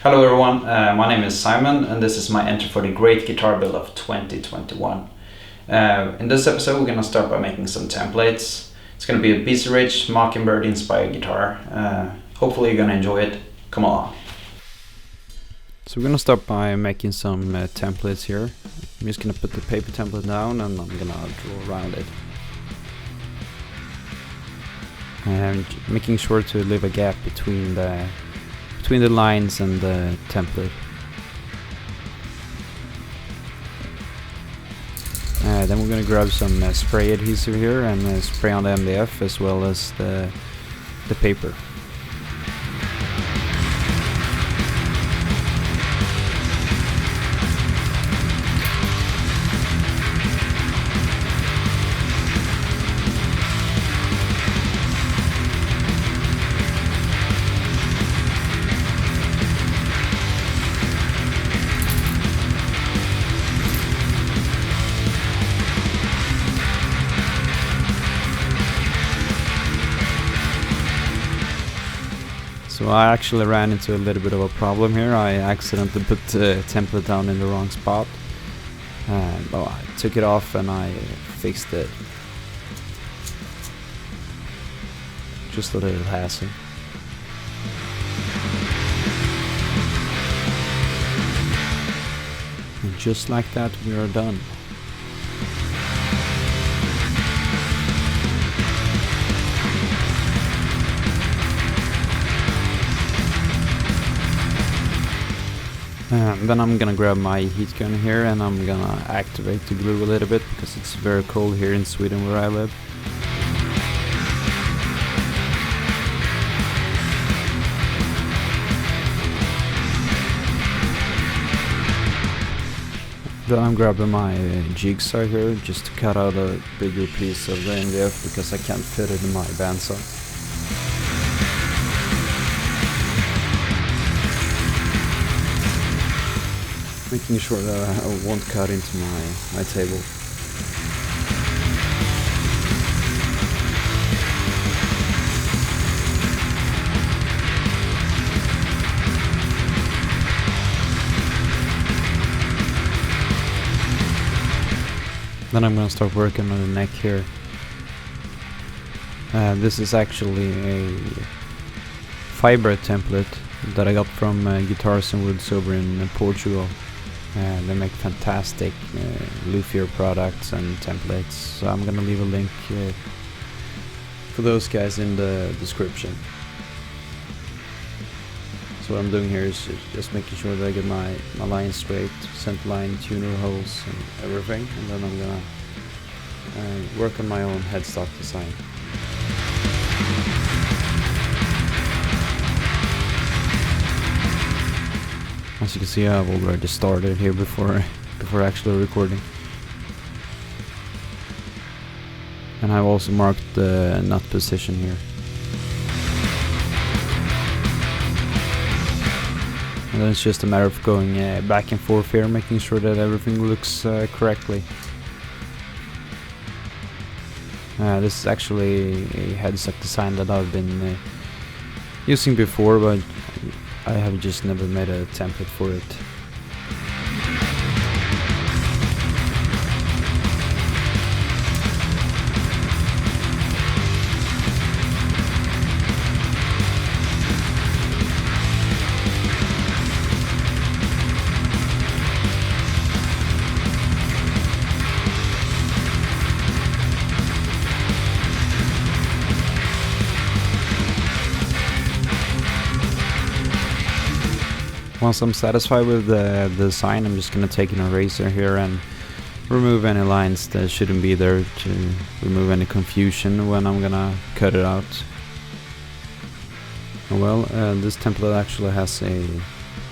Hello everyone, my name is Simon and this is my entry for the Great Guitar Build of 2021. In this episode we're going to start by making some templates. It's going to be a BC Rich Mockingbird inspired guitar. Hopefully you're going to enjoy it. Come along. So we're going to start by making some templates here. I'm just going to put the paper template down and I'm going to draw around it. And making sure to leave a gap between the lines and the template. Then we're going to grab some spray adhesive here and spray on the MDF as well as the paper. So I actually ran into a little bit of a problem here. I accidentally put the template down in the wrong spot. Well, I took it off and I fixed it. Just a little hassle. And just like that, we are done. Then I'm gonna grab my heat gun here and I'm gonna activate the glue a little bit because it's very cold here in Sweden where I live. Then I'm grabbing my jigsaw here just to cut out a bigger piece of the MDF because I can't fit it in my bandsaw. Making sure that I won't cut into my table. Then I'm going to start working on the neck here. This is actually a fiber template that I got from Guitars and Woods over in Portugal. They make fantastic luthier products and templates, so I'm gonna leave a link for those guys in the description. So what I'm doing here is just making sure that I get my line straight, center line, tuner holes and everything, and then I'm gonna work on my own headstock design. As you can see, I've already started here before actually recording. And I've also marked the nut position here. And then it's just a matter of going back and forth here, making sure that everything looks correctly. This is actually a headstock design that I've been using before, but I have just never made a template for it. Once I'm satisfied with the design, I'm just going to take an eraser here and remove any lines that shouldn't be there to remove any confusion when I'm going to cut it out. Well, this template actually has a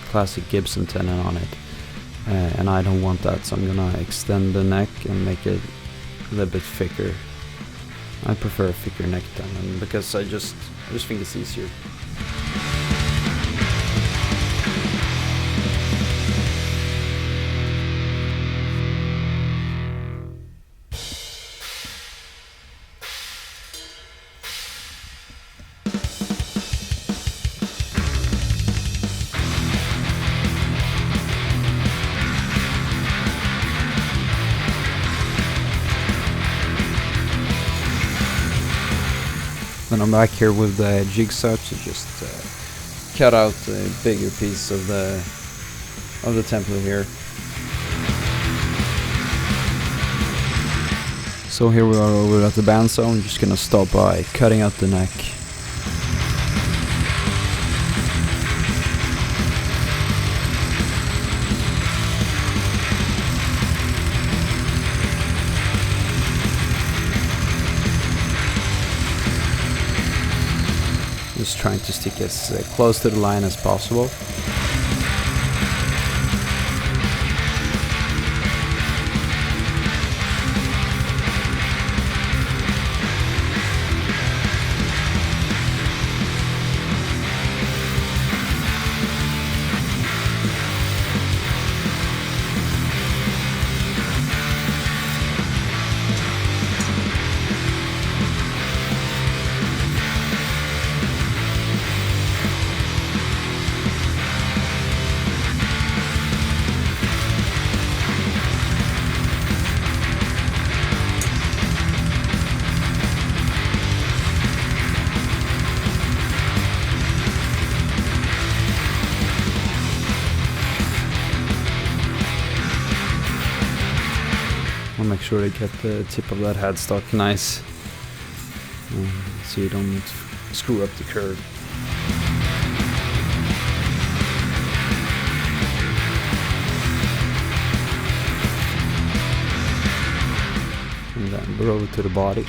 classic Gibson tenon on it, and I don't want that, so I'm going to extend the neck and make it a little bit thicker. I prefer a thicker neck tenon because I just think it's easier. And I'm back here with the jigsaw to just cut out a bigger piece of the template here. So here we are over at the bandsaw. I'm just gonna start by cutting out the neck. Just trying to stick as close to the line as possible. I'll make sure to get the tip of that headstock nice, so you don't screw up the curve. And then go over to the body.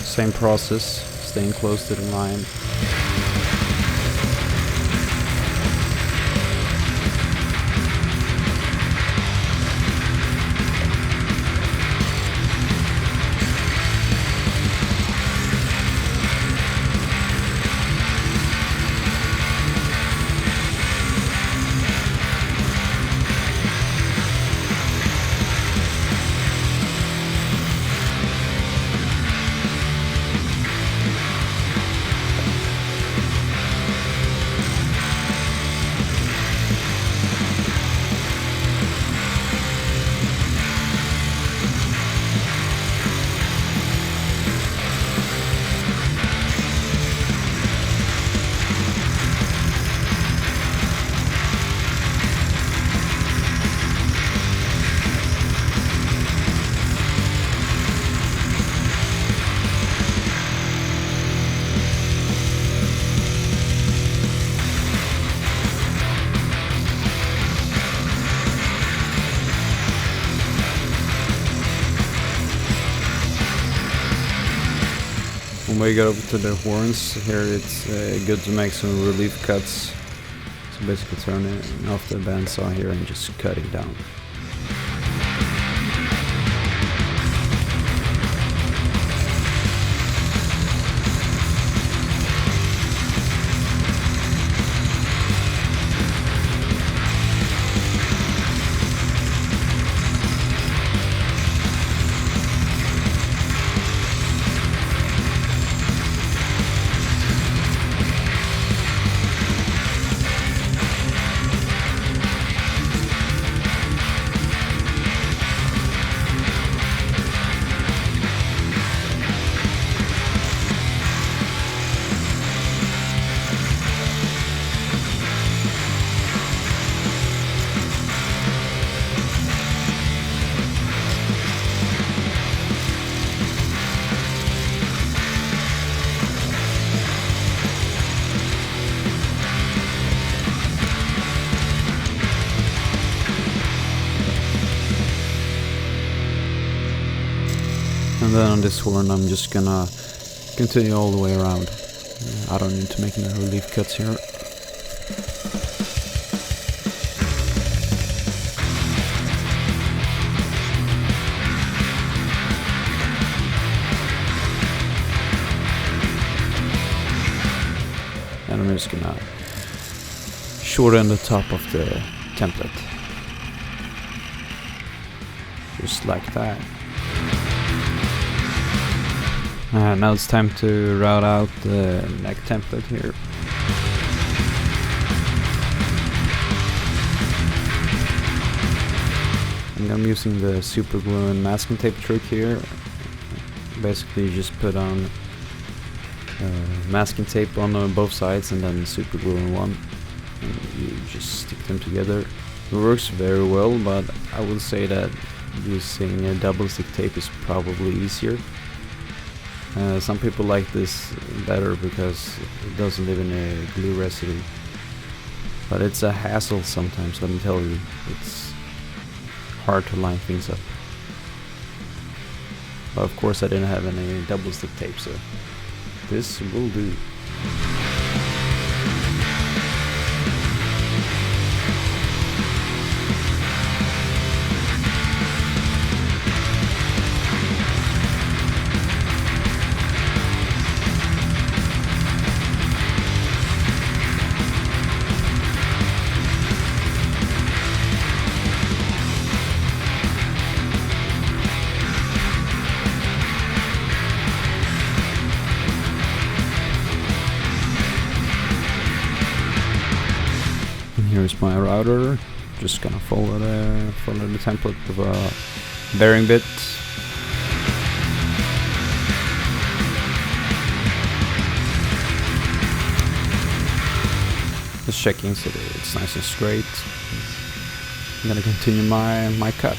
Same process, staying close to the line. When we get over to the horns, here it's good to make some relief cuts. So basically turn it off the bandsaw here and just cut it down. And then on this horn I'm just gonna continue all the way around. I don't need to make any relief cuts here. And I'm just gonna shorten the top of the template. Just like that. Now it's time to route out the neck template here. I'm I'm using the super glue and masking tape trick here. Basically you just put on masking tape on both sides and then super glue on one, and you just stick them together. It works very well, but I would say that using double stick tape is probably easier. Some people like this better because it doesn't leave any glue residue, but it's a hassle sometimes, let me tell you. It's hard to line things up. But of course I didn't have any double stick tape, so this will do. Here's my router. Just gonna follow the template of a bearing bit. Just checking so that it's nice and straight. I'm gonna continue my cut.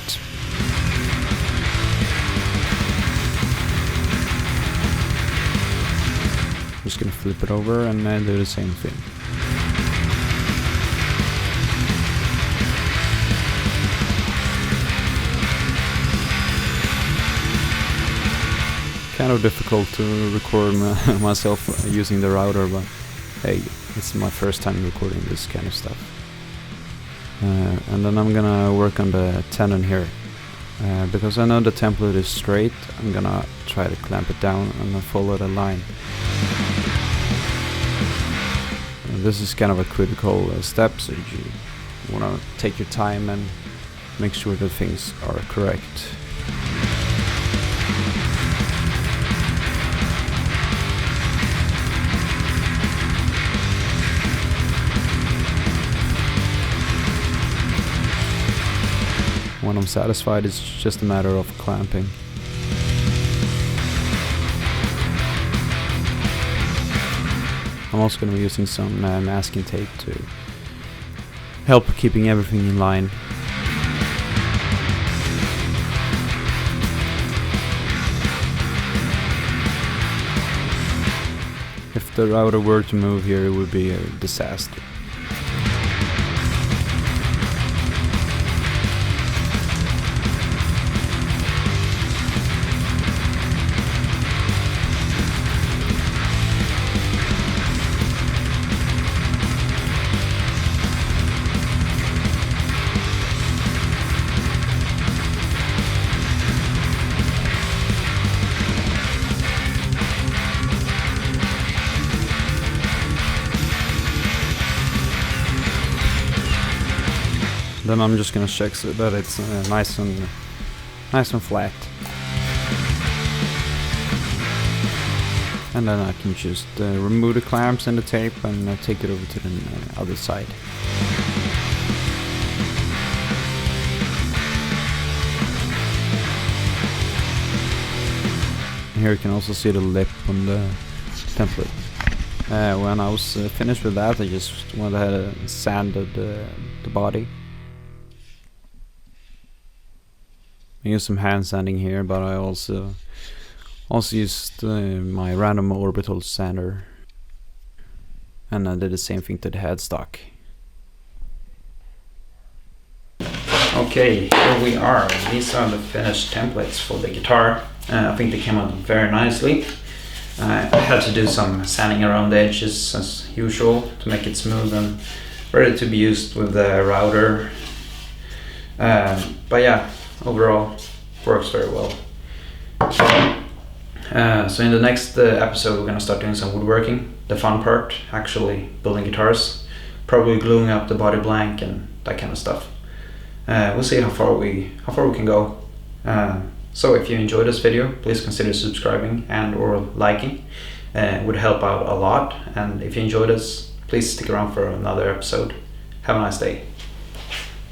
Just gonna flip it over and do the same thing. Kind of difficult to record myself using the router, but hey, it's my first time recording this kind of stuff. And then I'm gonna work on the tenon here. Because I know the template is straight, I'm gonna try to clamp it down and follow the line. This is kind of a critical step, so you wanna take your time and make sure that things are correct. When I'm satisfied, it's just a matter of clamping. I'm also going to be using some masking tape to help keeping everything in line. If the router were to move here, it would be a disaster. Then I'm just gonna check so that it's nice and flat, and then I can just remove the clamps and the tape and take it over to the other side. Here you can also see the lip on the template. When I was finished with that, I just went ahead and sanded the body. I used some hand sanding here, but I also used my random orbital sander, and I did the same thing to the headstock. Okay, here we are. These are the finished templates for the guitar. I think they came out very nicely. I had to do some sanding around the edges as usual to make it smooth and ready to be used with the router. But yeah, overall works very well. So in the next episode we're gonna start doing some woodworking, the fun part, actually building guitars, probably gluing up the body blank and that kind of stuff. We'll see how far we can go. So if you enjoyed this video, please consider subscribing and or liking. It would help out a lot, and if you enjoyed this, please stick around for another episode. Have a nice day.